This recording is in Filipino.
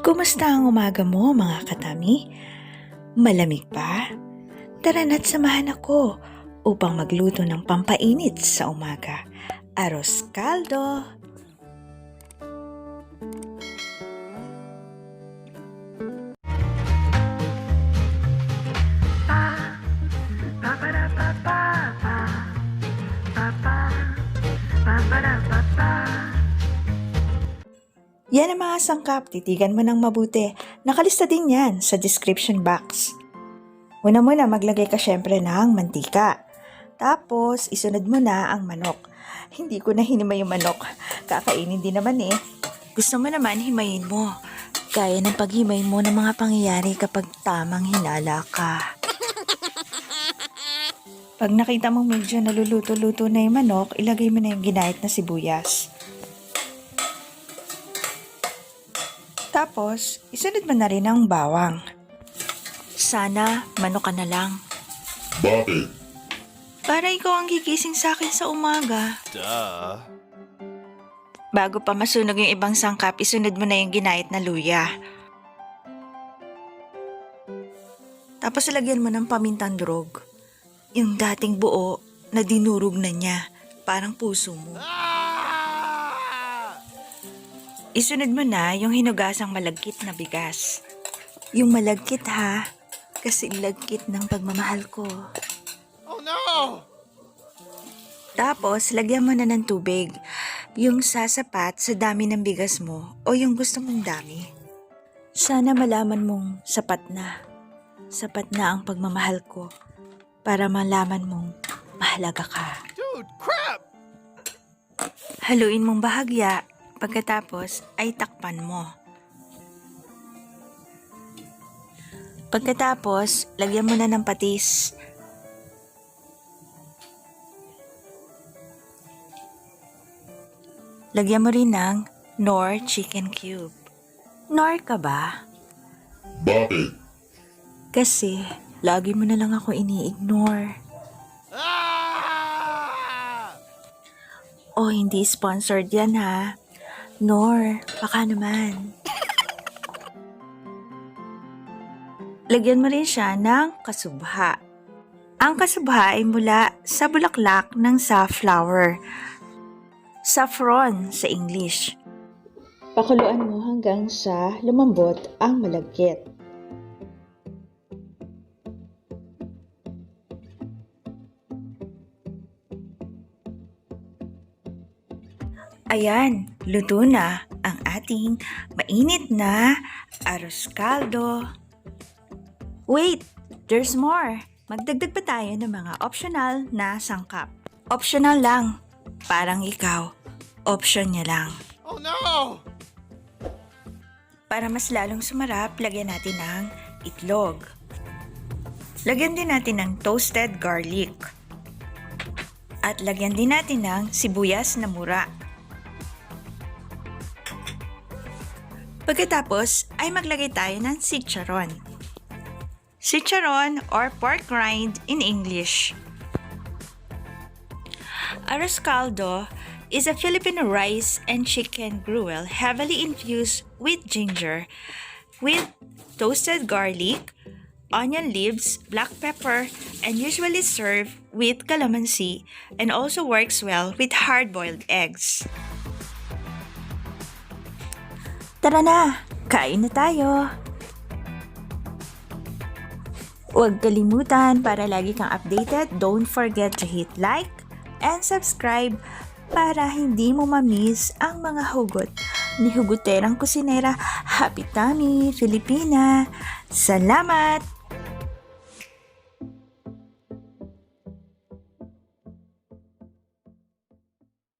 Kumusta ang umaga mo mga katami? Malamig ba? Tara na't samahan ako upang magluto ng pampainit sa umaga. Arroz caldo. Yan ang mga sangkap, titigan mo ng mabuti. Nakalista din yan sa description box. Una muna maglagay ka syempre ng mantika. Tapos isunod mo na ang manok. Hindi ko na hinimay yung manok. Kakainin din naman eh. Gusto mo naman himayin mo. Gaya ng paghimay mo ng mga pangyayari kapag tamang hinala ka. Pag nakita mong medyo naluluto-luto na yung manok, ilagay mo na yung ginayat na sibuyas. Tapos, isunod mo na rin ang bawang. Sana, manok ka na lang. Bakit? Para ikaw ang gigising sa akin sa umaga. Duh. Bago pa masunog yung ibang sangkap, isunod mo na yung ginayat na luya. Tapos lagyan mo ng pamintang durog. Yung dating buo na dinurog na niya, parang puso mo. Isunod mo na yung hinugasang malagkit na bigas. Yung malagkit ha, kasi lagkit ng pagmamahal ko. Oh no! Tapos, lagyan mo na ng tubig. Yung sasapat sa dami ng bigas mo o yung gusto mong dami. Sana malaman mong sapat na. Sapat na ang pagmamahal ko para malaman mong mahalaga ka. Dude, crap! Haluin mong bahagya. Pagkatapos ay takpan mo. Pagkatapos, lagyan mo na ng patis. Lagyan mo rin ng Knorr chicken cube. Knorr ka ba? Bakit? Kasi lagi mo na lang ako ini-ignore. Oh, hindi sponsored yan ha. Knorr, baka naman. Lagyan mo rin siya ng kasubha. Ang kasubha ay mula sa bulaklak ng safflower. Saffron sa English. Pakuluan mo hanggang sa lumambot ang malagkit. Ayan, luto na ang ating mainit na arroz caldo. Wait, there's more. Magdagdag pa tayo ng mga optional na sangkap. Optional lang. Parang ikaw, option niya lang. Oh no! Para mas lalong sumarap, lagyan natin ng itlog. Lagyan din natin ng toasted garlic. At lagyan din natin ng sibuyas na mura. Pagkatapos ay maglagay tayo ng chicharon. Chicharon or pork rind in English. Arroz caldo is a Filipino rice and chicken gruel heavily infused with ginger, with toasted garlic, onion leaves, black pepper, and usually served with calamansi and also works well with hard-boiled eggs. Tara na, kain na tayo! Huwag kalimutan para lagi kang updated, don't forget to hit like and subscribe para hindi mo ma-miss ang mga hugot ni Hugoterang Kusinera. Happy Tummy, Filipina! Salamat!